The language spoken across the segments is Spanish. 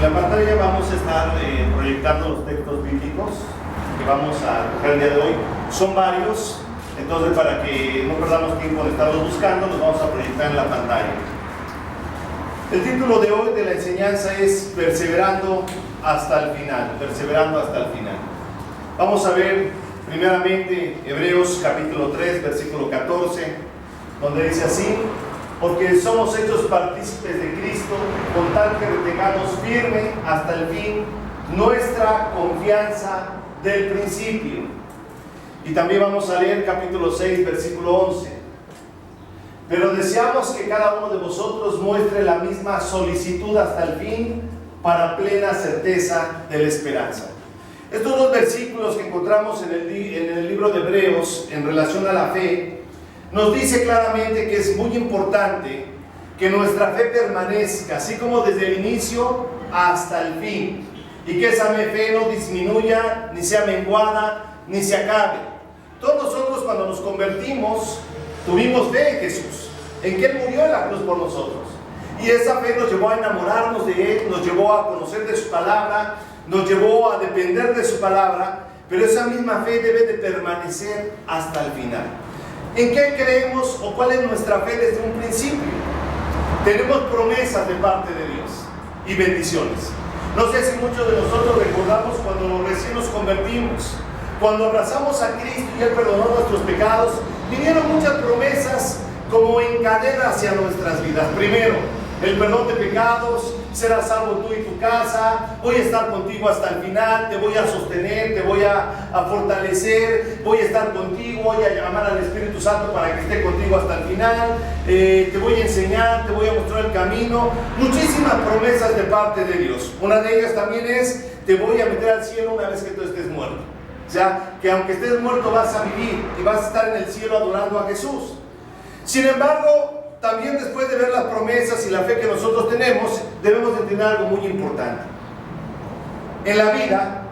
En la pantalla vamos a estar proyectando los textos bíblicos que vamos a tocar el día de hoy. Son varios, entonces para que no perdamos tiempo de estarlos buscando, los vamos a proyectar en la pantalla. El título de hoy de la enseñanza es Perseverando hasta el final. Perseverando hasta el final. Vamos a ver primeramente Hebreos capítulo 3, versículo 14, donde dice así: porque somos hechos partícipes de Cristo, con tal que retengamos firme hasta el fin nuestra confianza del principio. Y también vamos a leer capítulo 6, versículo 11. Pero deseamos que cada uno de vosotros muestre la misma solicitud hasta el fin, para plena certeza de la esperanza. Estos dos versículos que encontramos en el libro de Hebreos en relación a la fe, nos dice claramente que es muy importante que nuestra fe permanezca, así como desde el inicio hasta el fin, y que esa fe no disminuya, ni sea menguada, ni se acabe. Todos nosotros cuando nos convertimos, tuvimos fe en Jesús, en que Él murió en la cruz por nosotros, y esa fe nos llevó a enamorarnos de Él, nos llevó a conocer de su palabra, nos llevó a depender de su palabra, pero esa misma fe debe de permanecer hasta el final. ¿En qué creemos o cuál es nuestra fe desde un principio? Tenemos promesas de parte de Dios y bendiciones. No sé si muchos de nosotros recordamos cuando recién nos convertimos, cuando abrazamos a Cristo y Él perdonó nuestros pecados, vinieron muchas promesas como en cadena hacia nuestras vidas. Primero, el perdón de pecados, serás salvo tú y tu casa, voy a estar contigo hasta el final, te voy a sostener, te voy a fortalecer, voy a estar contigo, voy a llamar al Espíritu Santo para que esté contigo hasta el final, te voy a enseñar, te voy a mostrar el camino. Muchísimas promesas de parte de Dios. Una de ellas también es: te voy a meter al cielo una vez que tú estés muerto. O sea, que aunque estés muerto vas a vivir y vas a estar en el cielo adorando a Jesús. Sin embargo, también después de ver las promesas y la fe que nosotros tenemos, debemos de entender algo muy importante. En la vida,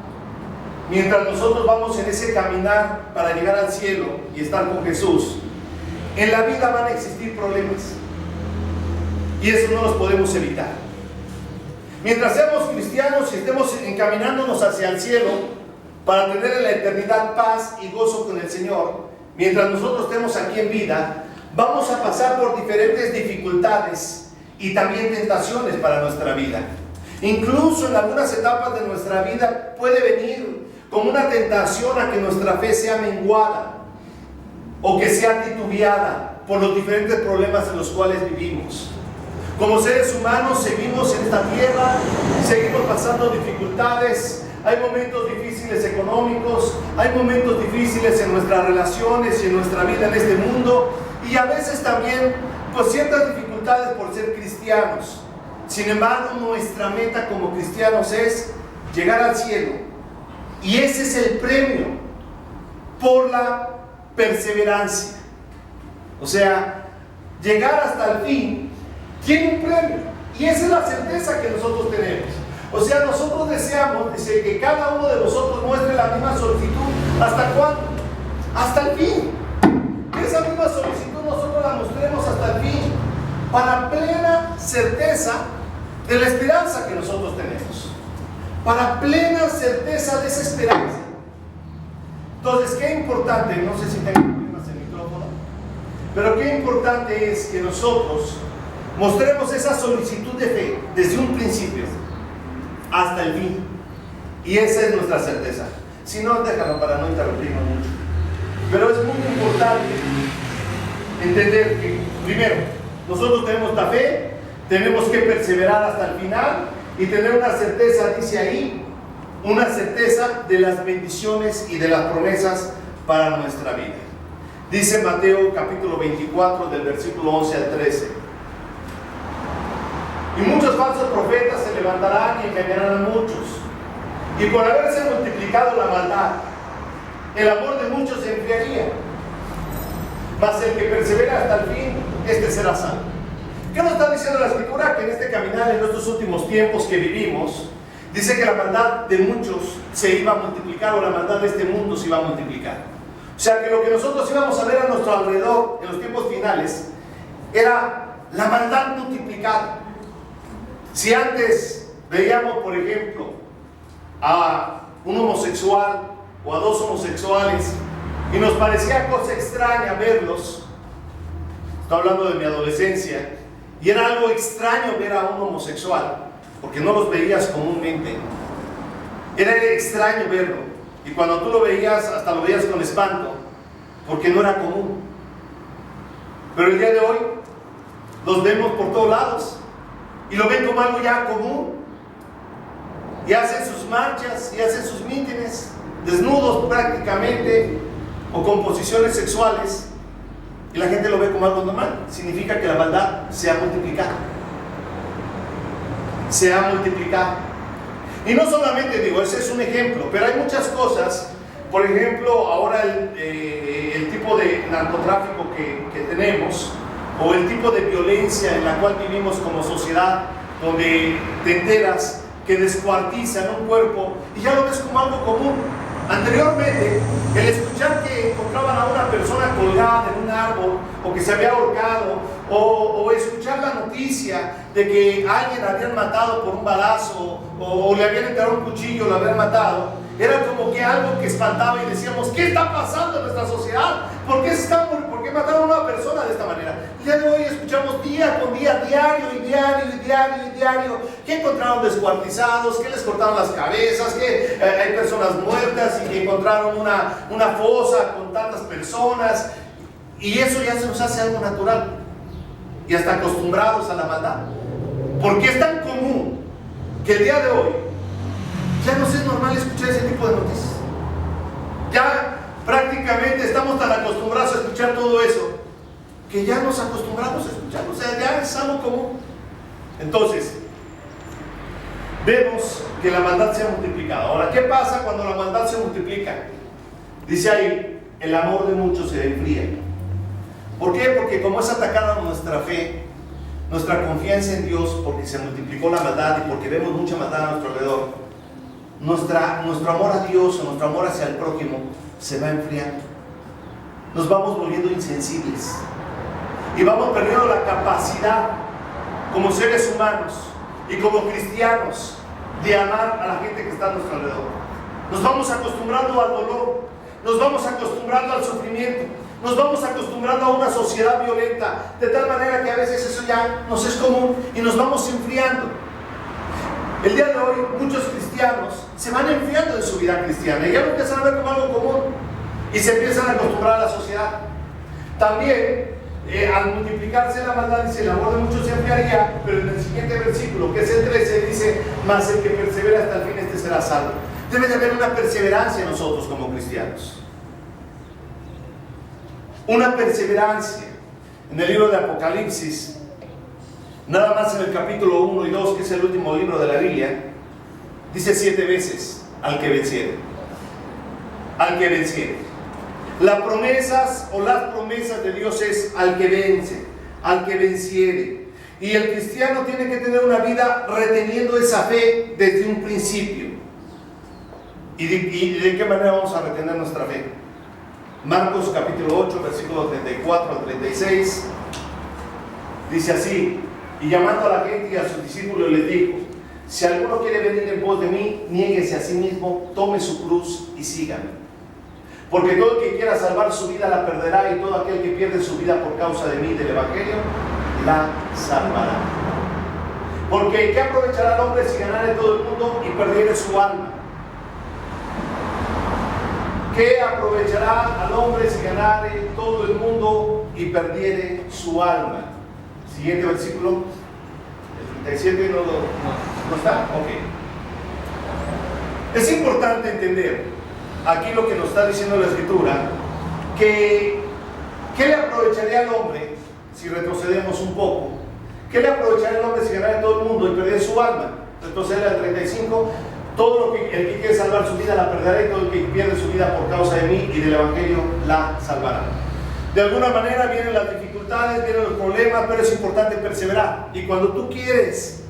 mientras nosotros vamos en ese caminar para llegar al cielo y estar con Jesús, en la vida van a existir problemas. Y eso no los podemos evitar. Mientras seamos cristianos y estemos encaminándonos hacia el cielo para tener en la eternidad paz y gozo con el Señor, mientras nosotros estemos aquí en vida, vamos a pasar por diferentes dificultades y también tentaciones para nuestra vida. Incluso en algunas etapas de nuestra vida puede venir como una tentación a que nuestra fe sea menguada o que sea titubeada por los diferentes problemas en los cuales vivimos. Como seres humanos seguimos en esta tierra, seguimos pasando dificultades. Hay momentos difíciles económicos, hay momentos difíciles en nuestras relaciones y en nuestra vida en este mundo, y a veces también pues ciertas dificultades por ser cristianos. Sin embargo, nuestra meta como cristianos es llegar al cielo, y ese es el premio por la perseverancia. O sea, llegar hasta el fin tiene un premio, y esa es la certeza que nosotros tenemos. O sea, nosotros deseamos, dice, que cada uno de nosotros muestre la misma solicitud. ¿Hasta cuándo? Hasta el fin. Que esa misma solicitud nosotros la mostremos hasta el fin, para plena certeza de la esperanza que nosotros tenemos. Para plena certeza de esa esperanza. Entonces, qué importante, no sé si tengo problemas en el micrófono, pero qué importante es que nosotros mostremos esa solicitud de fe desde un principio hasta el fin, y esa es nuestra certeza. Si no, déjalo para no interrumpirnos mucho. Pero es muy importante entender que, primero, nosotros tenemos la fe, tenemos que perseverar hasta el final y tener una certeza, dice ahí, una certeza de las bendiciones y de las promesas para nuestra vida. Dice Mateo capítulo 24 del versículo 11 al 13: y muchos falsos profetas se levantarán y engañarán a muchos, y por haberse multiplicado la maldad, el amor de muchos se enfriaría. Mas el que persevera hasta el fin, este será salvo. ¿Qué nos está diciendo la Escritura? Que en este caminar, en estos últimos tiempos que vivimos, dice que la maldad de muchos se iba a multiplicar, o la maldad de este mundo se iba a multiplicar. O sea que lo que nosotros íbamos a ver a nuestro alrededor en los tiempos finales era la maldad multiplicada. Si antes veíamos, por ejemplo, a un homosexual o a dos homosexuales y nos parecía cosa extraña verlos. Estoy hablando de mi adolescencia, y era algo extraño ver a un homosexual porque no los veías comúnmente. Era extraño verlo, y cuando tú lo veías, hasta lo veías con espanto porque no era común. Pero el día de hoy los vemos por todos lados y lo ven como algo ya común, y hacen sus marchas y hacen sus mítines desnudos prácticamente o con posiciones sexuales, y la gente lo ve como algo normal. Significa que la maldad se ha multiplicado. Se ha multiplicado. Y no solamente, digo, ese es un ejemplo, pero hay muchas cosas. Por ejemplo, ahora el tipo de narcotráfico que tenemos, o el tipo de violencia en la cual vivimos como sociedad, donde te enteras que descuartizan un cuerpo y ya lo ves como algo común. Anteriormente, el escuchar que encontraban a una persona colgada en un árbol, o que se había ahorcado, o escuchar la noticia de que alguien habían matado por un balazo, o le habían entrado un cuchillo, lo habían matado, era como que algo que espantaba, y decíamos: ¿qué está pasando en nuestra sociedad? ¿Por qué mataron a una persona de esta manera? El día de hoy escuchamos día con día, diario, que encontraron descuartizados, que les cortaron las cabezas, que hay personas muertas, y que encontraron una fosa con tantas personas, y eso ya se nos hace algo natural, y hasta acostumbrados a la maldad, porque es tan común que el día de hoy ya nos es normal escuchar ese tipo de noticias. Ya prácticamente estamos tan acostumbrados a escuchar todo eso que ya nos acostumbramos a escucharlo. O sea, ya es algo común. Entonces, vemos que la maldad se ha multiplicado. Ahora, ¿qué pasa cuando la maldad se multiplica? Dice ahí: el amor de muchos se enfría. ¿Por qué? Porque como es atacada nuestra fe, nuestra confianza en Dios, porque se multiplicó la maldad y porque vemos mucha maldad a nuestro alrededor, nuestro amor a Dios o nuestro amor hacia el prójimo se va enfriando. Nos vamos volviendo insensibles y vamos perdiendo la capacidad como seres humanos y como cristianos de amar a la gente que está a nuestro alrededor. Nos vamos acostumbrando al dolor, nos vamos acostumbrando al sufrimiento, nos vamos acostumbrando a una sociedad violenta, de tal manera que a veces eso ya nos es común y nos vamos enfriando. El día de hoy muchos cristianos se van enfriando en su vida cristiana y ya lo empiezan a ver como algo común y se empiezan a acostumbrar a la sociedad. También al multiplicarse la maldad, dice: el amor de muchos se enfriaría, pero en el siguiente versículo, que es el 13, dice: mas el que persevera hasta el fin, este será salvo. Debe de haber una perseverancia en nosotros como cristianos. Una perseverancia. En el libro de Apocalipsis, nada más en el capítulo 1 y 2, que es el último libro de la Biblia, dice 7 veces: al que venciere. Al que venciere. Las promesas de Dios es al que vence, al que venciere. Y el cristiano tiene que tener una vida reteniendo esa fe desde un principio. ¿Y de qué manera vamos a retener nuestra fe? Marcos capítulo 8, versículos 34 al 36, dice así: y llamando a la gente y a sus discípulos les dijo: si alguno quiere venir en pos de mí, niéguese a sí mismo, tome su cruz y sígame. Porque todo el que quiera salvar su vida la perderá, y todo aquel que pierde su vida por causa de mí y del Evangelio la salvará. Porque ¿qué aprovechará el hombre si ganare todo el mundo y perdiere su alma? ¿Qué aprovechará al hombre si ganare todo el mundo y perdiere su alma? Siguiente versículo, el 37, ¿no está? Ok. Es importante entender aquí lo que nos está diciendo la Escritura, que ¿qué le aprovecharía al hombre si retrocedemos un poco? ¿Qué le aprovecharía al hombre si ganara todo el mundo y perdiera su alma? Retroceder al 35, el que quiere salvar su vida la perderá, y todo el que pierde su vida por causa de mí y del Evangelio la salvará. De alguna manera vienen las dificultades, vienen los problemas, pero es importante perseverar. Y cuando tú quieres,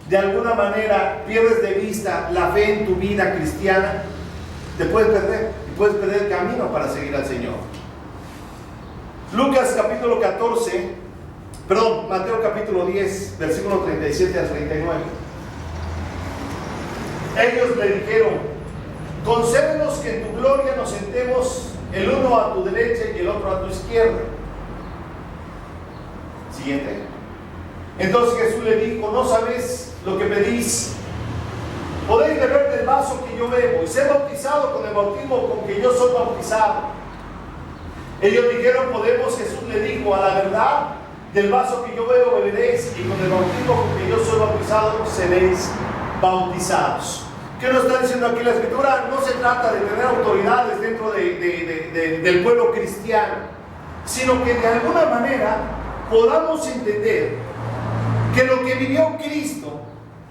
de alguna manera, pierdes de vista la fe en tu vida cristiana, te puedes perder, y puedes perder el camino para seguir al Señor. Mateo capítulo 10, versículo 37 al 39. Ellos le dijeron: concédenos que en tu gloria nos sentemos el uno a tu derecha y el otro a tu izquierda. Siguiente. Entonces Jesús le dijo: no sabéis lo que pedís. Podéis beber del vaso que yo bebo y ser bautizado con el bautismo con que yo soy bautizado. Ellos dijeron: podemos. Jesús le dijo: a la verdad, del vaso que yo bebo beberéis, y con el bautismo con que yo soy bautizado seréis bautizados. ¿Qué nos está diciendo aquí la Escritura? No se trata de tener autoridades dentro del pueblo cristiano, sino que de alguna manera podamos entender que lo que vivió Cristo,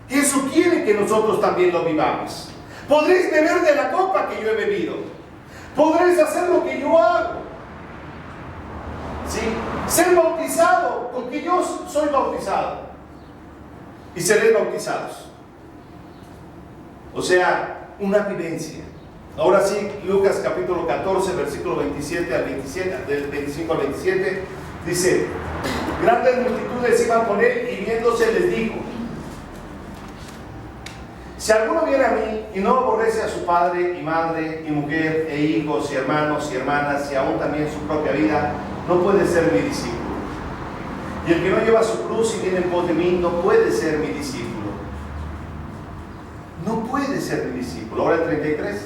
eso quiere que nosotros también lo vivamos. Podréis beber de la copa que yo he bebido, podréis hacer lo que yo hago, ¿sí? Ser bautizado, porque yo soy bautizado, y seréis bautizados. O sea, una vivencia. Ahora sí, Lucas capítulo 14, versículo 27 al 27, del 25 al 27, dice: grandes multitudes iban con él, y viéndose les dijo: si alguno viene a mí y no aborrece a su padre y madre y mujer e hijos y hermanos y hermanas y aún también su propia vida, no puede ser mi discípulo. Y el que no lleva su cruz y viene en pos de mí no puede ser mi discípulo. No puede ser mi discípulo. Ahora el 33.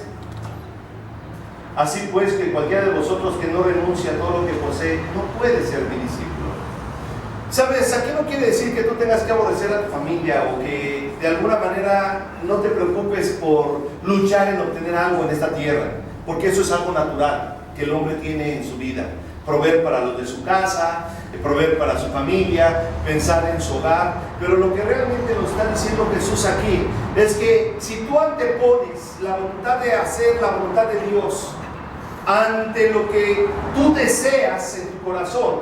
Así pues, que cualquiera de vosotros que no renuncia a todo lo que posee no puede ser mi discípulo. ¿Sabes? Aquí no quiere decir que tú tengas que aborrecer a tu familia o que de alguna manera no te preocupes por luchar en obtener algo en esta tierra, porque eso es algo natural que el hombre tiene en su vida. Proveer para los de su casa, proveer para su familia, pensar en su hogar. Pero lo que realmente nos está diciendo Jesús aquí es que si tú antepones la voluntad de hacer la voluntad de Dios ante lo que tú deseas en tu corazón,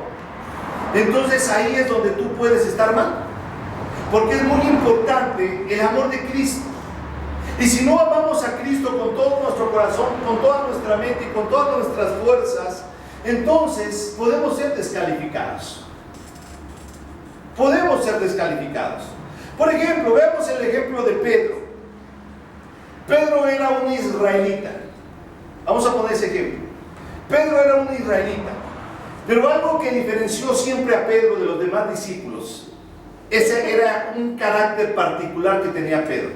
entonces ahí es donde tú puedes estar mal, porque es muy importante el amor de Cristo. Y si no amamos a Cristo con todo nuestro corazón, con toda nuestra mente y con todas nuestras fuerzas, entonces podemos ser descalificados. Podemos ser descalificados. Por ejemplo, veamos el ejemplo de Pedro. Pedro era un israelita. Vamos a poner ese ejemplo. Pedro era un israelita, pero algo que diferenció siempre a Pedro de los demás discípulos, ese era un carácter particular que tenía Pedro.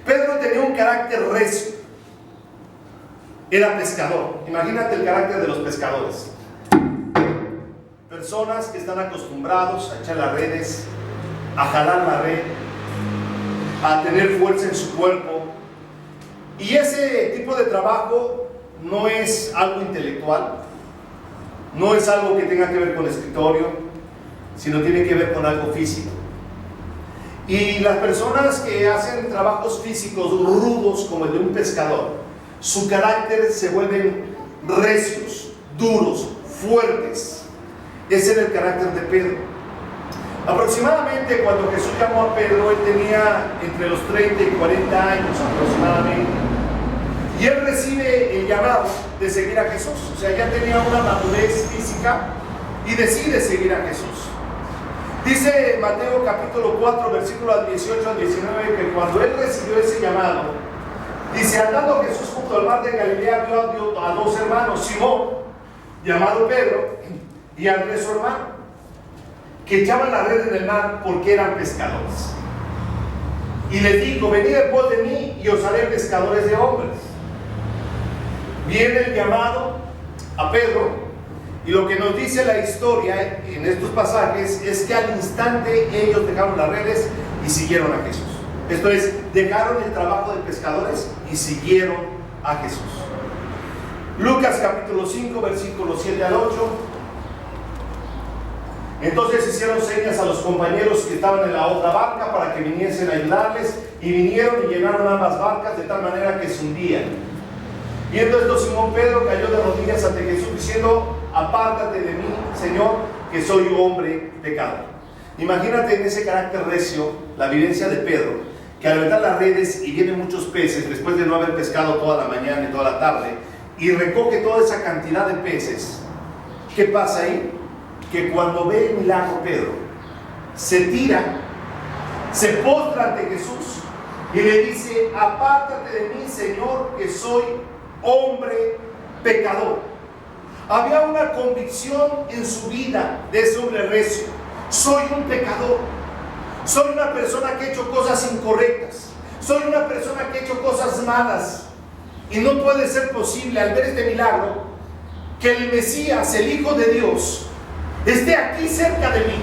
Pedro tenía un carácter recio. Era pescador. Imagínate el carácter de los pescadores. Personas que están acostumbrados a echar las redes, a jalar la red, a tener fuerza en su cuerpo. Y ese tipo de trabajo no es algo intelectual, no es algo que tenga que ver con escritorio, sino tiene que ver con algo físico. Y las personas que hacen trabajos físicos rudos como el de un pescador, su carácter se vuelven recios, duros, fuertes. Ese era el carácter de Pedro. Aproximadamente cuando Jesús llamó a Pedro, él tenía entre los 30 y 40 años aproximadamente. Y él recibe el llamado de seguir a Jesús. O sea, ya tenía una madurez física y decide seguir a Jesús. Dice Mateo capítulo 4, versículos 18 al 19, que cuando él recibió ese llamado, dice: andando Jesús junto al mar de Galilea, vio a dos hermanos, Simón, llamado Pedro, y Andrés su hermano, que echaban la red en el mar porque eran pescadores. Y les dijo: venid en pos de mí y os haré pescadores de hombres. Viene el llamado a Pedro, y lo que nos dice la historia en estos pasajes es que al instante ellos dejaron las redes y siguieron a Jesús. Esto es, dejaron el trabajo de pescadores y siguieron a Jesús. Lucas capítulo 5, versículos 7 al 8. Entonces hicieron señas a los compañeros que estaban en la otra barca para que viniesen a ayudarles, y vinieron y llenaron ambas barcas de tal manera que se hundían. Viendo esto, Simón Pedro cayó de rodillas ante Jesús diciendo: apártate de mí, Señor, que soy hombre pecador. Imagínate en ese carácter recio la vivencia de Pedro, que al meter las redes y vienen muchos peces después de no haber pescado toda la mañana y toda la tarde, y recoge toda esa cantidad de peces. ¿Qué pasa ahí? Que cuando ve el milagro, Pedro se tira, se postra ante Jesús y le dice: apártate de mí, Señor, que soy hombre pecador. Había una convicción en su vida de ese hombre recio: soy un pecador, soy una persona que ha hecho cosas incorrectas, soy una persona que ha hecho cosas malas, y no puede ser posible, al ver este milagro, que el Mesías, el Hijo de Dios, esté aquí cerca de mí.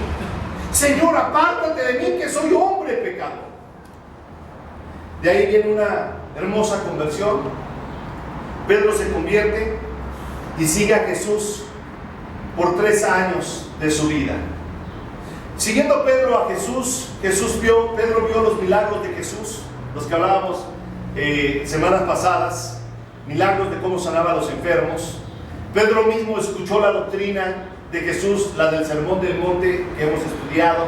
Señor, apártate de mí, que soy hombre pecador. De ahí viene una hermosa conversión. Pedro se convierte y sigue a Jesús por 3 años de su vida. Siguiendo Pedro a Jesús, Pedro vio los milagros de Jesús, los que hablábamos semanas pasadas, milagros de cómo sanaba a los enfermos. Pedro mismo escuchó la doctrina de Jesús, la del Sermón del Monte que hemos estudiado.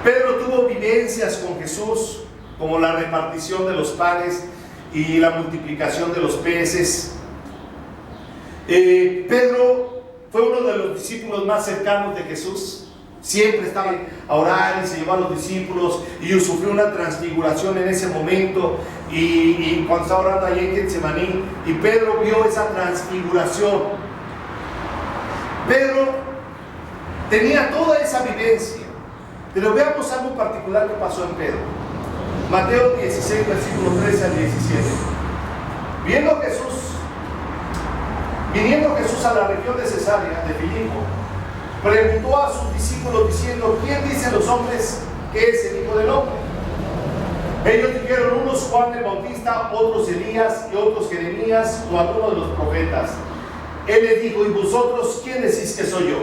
Pedro tuvo vivencias con Jesús, como la repartición de los panes y la multiplicación de los peces. Pedro fue uno de los discípulos más cercanos de Jesús. Siempre estaba a orar y se llevó a los discípulos, y sufrió una transfiguración en ese momento, y cuando estaba orando allí en Getsemaní, y Pedro vio esa transfiguración. Pedro tenía toda esa vivencia. Pero veamos algo particular que pasó en Pedro. Mateo 16, versículo 13 al 17. Viniendo Jesús a la región de Cesarea de Filipo, preguntó a sus discípulos diciendo: ¿quién dicen los hombres que es el Hijo del Hombre? Ellos dijeron: unos Juan el Bautista, otros Elías, y otros Jeremías o alguno de los profetas. Él les dijo: ¿y vosotros quién decís que soy yo?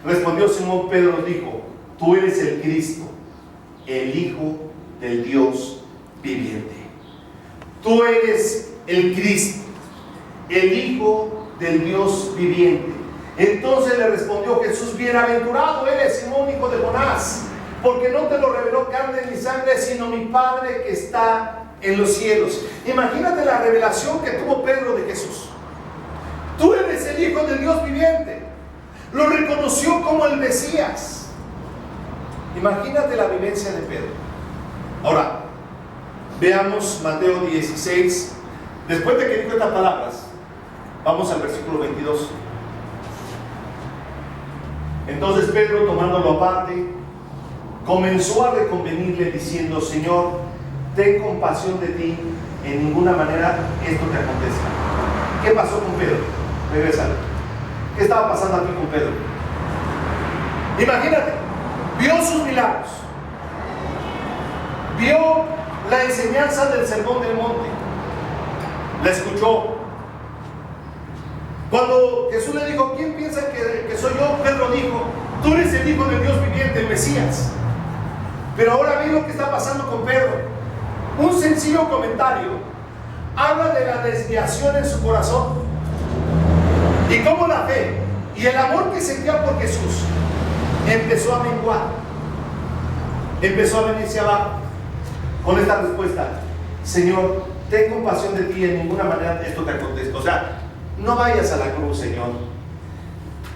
Respondió Simón Pedro, dijo: tú eres el Cristo, el Hijo del Dios viviente. Tú eres el Cristo, el Hijo del Dios viviente. Entonces le respondió Jesús: bienaventurado eres, Simón, hijo de Jonás, porque no te lo reveló carne ni sangre, sino mi Padre que está en los cielos. Imagínate la revelación que tuvo Pedro de Jesús. Tú eres el Hijo del Dios viviente. Lo reconoció como el Mesías. Imagínate la vivencia de Pedro. Ahora, veamos Mateo 16. Después de que dijo estas palabras, vamos al versículo 22. Entonces Pedro, tomándolo aparte, comenzó a reconvenirle diciendo: Señor, ten compasión de ti, en ninguna manera esto te acontezca. ¿Qué pasó con Pedro? Regresa. ¿Qué estaba pasando aquí con Pedro? Imagínate, vio sus milagros, vio la enseñanza del Sermón del Monte, la escuchó. Cuando Jesús le dijo: ¿quién piensa que soy yo? Pedro dijo: tú eres el Hijo del Dios viviente, el Mesías. Pero ahora ve lo que está pasando con Pedro. Un sencillo comentario habla de la desviación en su corazón, y cómo la fe y el amor que sentía por Jesús empezó a menguar, empezó a venirse abajo con esta respuesta: Señor, ten compasión de ti, en ninguna manera esto te acontezca. O sea, no vayas a la cruz, Señor,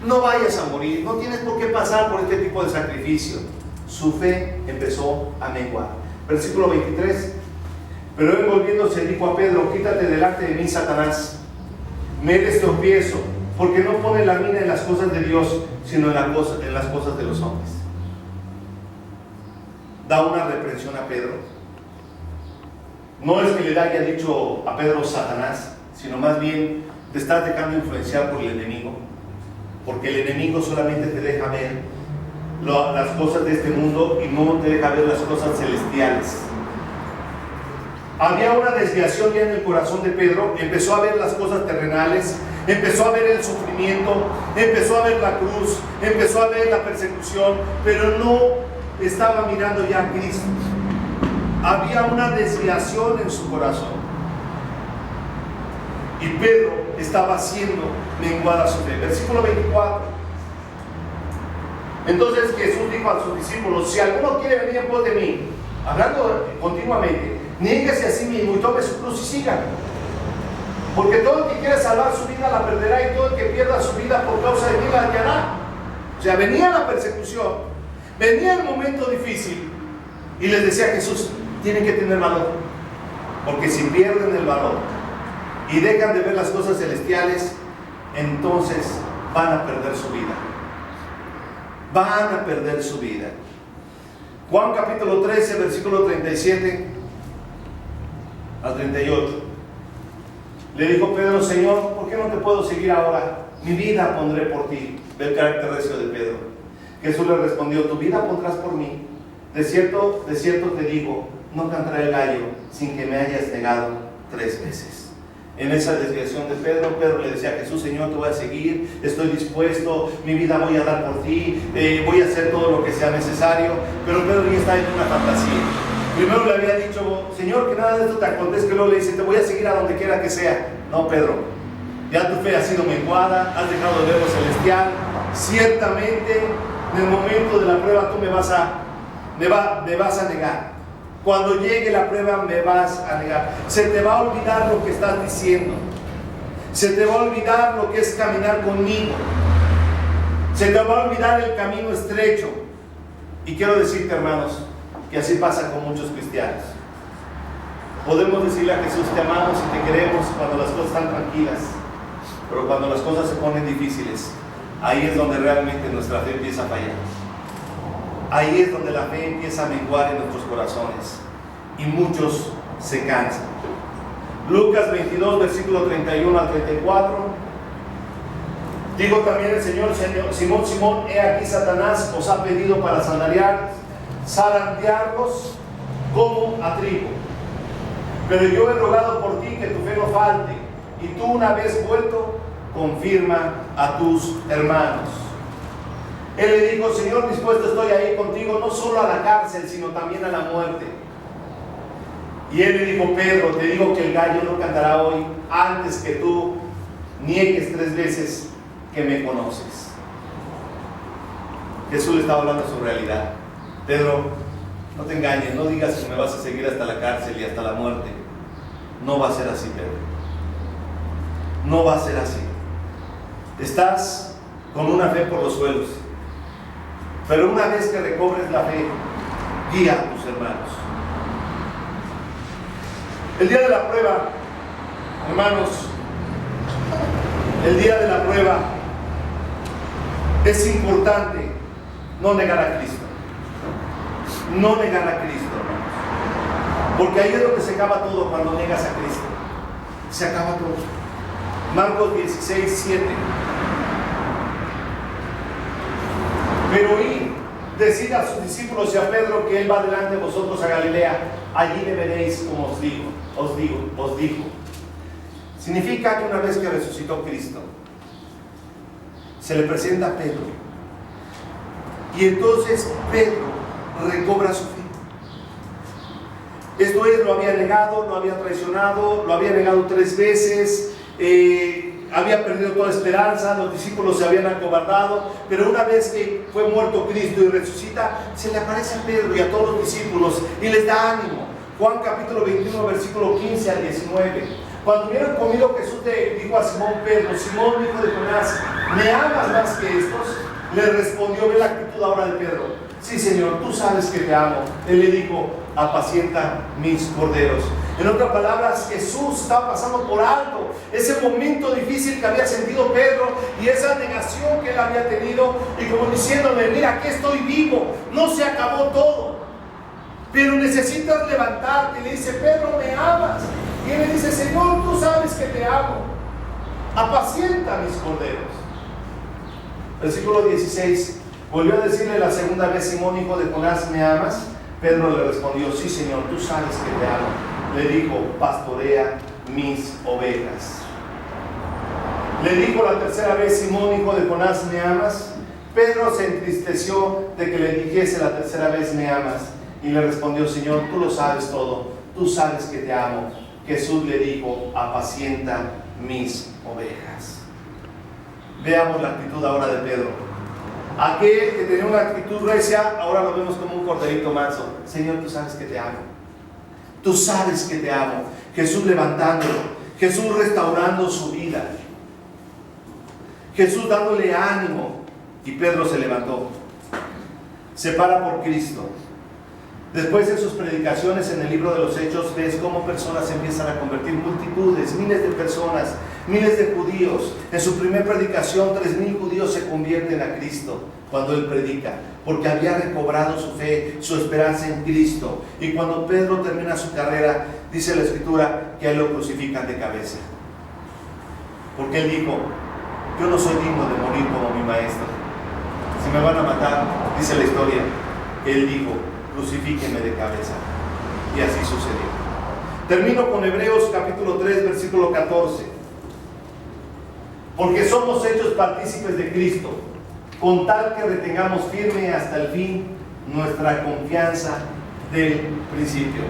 no vayas a morir, no tienes por qué pasar por este tipo de sacrificio. Su fe empezó a menguar. Versículo 23. Pero él, volviéndose, dijo a Pedro: quítate delante de mí, Satanás, me eres tropiezo, porque no pone la mira en las cosas de Dios, sino en las cosas de los hombres. Da una reprensión a Pedro. No es que le haya dicho a Pedro Satanás, sino más bien te estás dejando influenciar por el enemigo, porque el enemigo solamente te deja ver las cosas de este mundo y no te deja ver las cosas celestiales. Había una desviación ya en el corazón de Pedro. Empezó a ver las cosas terrenales, empezó a ver el sufrimiento, empezó a ver la cruz, empezó a ver la persecución, pero no estaba mirando ya a Cristo. Había una desviación en su corazón, y Pedro estaba haciendo menguada su fe. Versículo 24. Entonces Jesús dijo a sus discípulos: si alguno quiere venir en pos de mí, hablando continuamente, niéguese a sí mismo y tome su cruz y sígame. Porque todo el que quiere salvar su vida la perderá, y todo el que pierda su vida por causa de mí la hallará. O sea, venía la persecución, venía el momento difícil, y les decía Jesús: Tienen que tener valor, porque si pierden el valor y dejan de ver las cosas celestiales, entonces van a perder su vida. Van a perder su vida. Juan capítulo 13, versículo 37 al 38. Le dijo Pedro: Señor, ¿por qué no te puedo seguir ahora? Mi vida pondré por ti. Ve el carácter recio de Pedro. Jesús le respondió: tu vida pondrás por mí. De cierto te digo, no cantará el gallo sin que me hayas negado 3 veces. En esa desviación de Pedro, Pedro le decía a Jesús: Señor, te voy a seguir, estoy dispuesto, mi vida voy a dar por ti, voy a hacer todo lo que sea necesario. Pero Pedro ya está en una fantasía. Primero le había dicho: Señor, que nada de esto te acontezca. Luego le dice: te voy a seguir a donde quiera que sea. No, Pedro, ya tu fe ha sido menguada, has dejado de ver lo celestial. Ciertamente, en el momento de la prueba tú me vas a negar. Cuando llegue la prueba me vas a negar. Se te va a olvidar lo que estás diciendo. Se te va a olvidar lo que es caminar conmigo. Se te va a olvidar el camino estrecho. Y quiero decirte, hermanos, que así pasa con muchos cristianos. Podemos decirle a Jesús: te amamos y te queremos cuando las cosas están tranquilas, pero cuando las cosas se ponen difíciles, ahí es donde realmente nuestra fe empieza a fallar. Ahí es donde la fe empieza a menguar en nuestros corazones y muchos se cansan. Lucas 22, versículo 31 al 34. Dijo también el Señor: Simón, Simón, he aquí Satanás os ha pedido para zarandearlos como a trigo. Pero yo he rogado por ti que tu fe no falte, y tú, una vez vuelto, confirma a tus hermanos. Él le dijo: Señor, dispuesto estoy a ir contigo, no solo a la cárcel, sino también a la muerte. Y él le dijo: Pedro, te digo que el gallo no cantará hoy antes que tú niegues 3 veces que me conoces. Jesús le estaba hablando de su realidad. Pedro, no te engañes, no digas que me vas a seguir hasta la cárcel y hasta la muerte. No va a ser así, Pedro. No va a ser así. Estás con una fe por los suelos, pero una vez que recobres la fe, guía a tus hermanos. El día de la prueba, hermanos, el día de la prueba es importante no negar a Cristo. No negar a Cristo, hermanos, porque ahí es donde se acaba todo. Cuando niegas a Cristo, se acaba todo. Marcos 16, 7. Pero id, decid a sus discípulos y a Pedro que él va delante de vosotros a Galilea, allí le veréis, como os dijo. Significa que una vez que resucitó Cristo, se le presenta a Pedro, y entonces Pedro recobra su fe. Esto es, lo había negado, lo había traicionado, lo había negado 3 veces, había perdido toda esperanza, los discípulos se habían acobardado, pero una vez que fue muerto Cristo y resucita, se le aparece a Pedro y a todos los discípulos y les da ánimo. Juan capítulo 21, versículo 15 al 19. Cuando hubieron comido, Jesús le dijo a Simón Pedro: Simón, hijo de Jonás, ¿me amas más que estos? Le respondió, ve la actitud ahora de Pedro: sí, Señor, tú sabes que te amo. Él le dijo: apacienta mis corderos. En otras palabras, Jesús estaba pasando por alto ese momento difícil que había sentido Pedro y esa negación que él había tenido, y como diciéndole: mira, aquí estoy vivo, no se acabó todo, pero necesitas levantarte. Y le dice: Pedro, ¿me amas? Y él le dice: Señor, tú sabes que te amo, apacienta mis corderos. Versículo 16. Volvió a decirle la segunda vez: Simón, hijo de Jonás, ¿me amas? Pedro le respondió: sí, Señor, tú sabes que te amo. Le dijo: pastorea mis ovejas. Le dijo la tercera vez: Simón, hijo de Jonás, ¿me amas? Pedro se entristeció de que le dijese la tercera vez: ¿me amas? Y le respondió: Señor, tú lo sabes todo, tú sabes que te amo. Jesús le dijo: apacienta mis ovejas. Veamos la actitud ahora de Pedro. Aquel que tenía una actitud recia, ahora lo vemos como un corderito manso. Señor, tú sabes que te amo. Tú sabes que te amo. Jesús levantándolo, Jesús restaurando su vida, Jesús dándole ánimo. Y Pedro se levantó, se para por Cristo. Después en sus predicaciones en el libro de los Hechos ves cómo personas se empiezan a convertir, multitudes, miles de personas, miles de judíos. En su primera predicación 3,000 judíos se convierten a Cristo cuando él predica, porque había recobrado su fe, su esperanza en Cristo. Y cuando Pedro termina su carrera, dice la Escritura que a él lo crucifican de cabeza, porque él dijo: yo no soy digno de morir como mi maestro. Si me van a matar, dice la historia, que él dijo: crucifíquenme de cabeza. Y así sucedió. Termino con Hebreos capítulo 3, versículo 14. Porque somos hechos partícipes de Cristo, con tal que retengamos firme hasta el fin nuestra confianza del principio.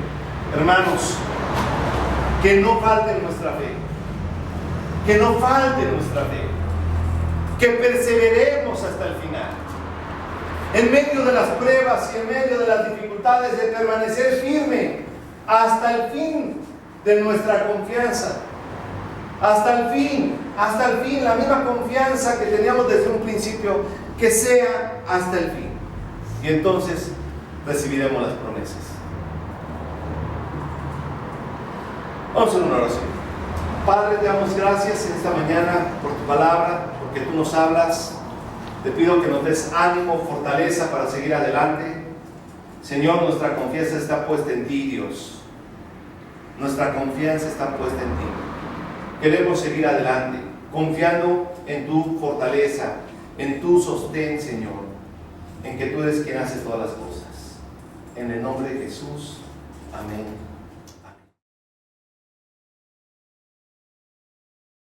Hermanos, que no falte nuestra fe, que no falte nuestra fe, que perseveremos hasta el final. En medio de las pruebas y en medio de las dificultades, de permanecer firme hasta el fin de nuestra confianza. Hasta el fin, la misma confianza que teníamos desde un principio, que sea hasta el fin. Y entonces recibiremos las promesas. Vamos a hacer una oración. Padre, te damos gracias en esta mañana por tu palabra, porque tú nos hablas. Te pido que nos des ánimo, fortaleza para seguir adelante. Señor, nuestra confianza está puesta en ti, Dios. Nuestra confianza está puesta en ti. Queremos seguir adelante, confiando en tu fortaleza, en tu sostén, Señor, en que tú eres quien hace todas las cosas. En el nombre de Jesús. Amén.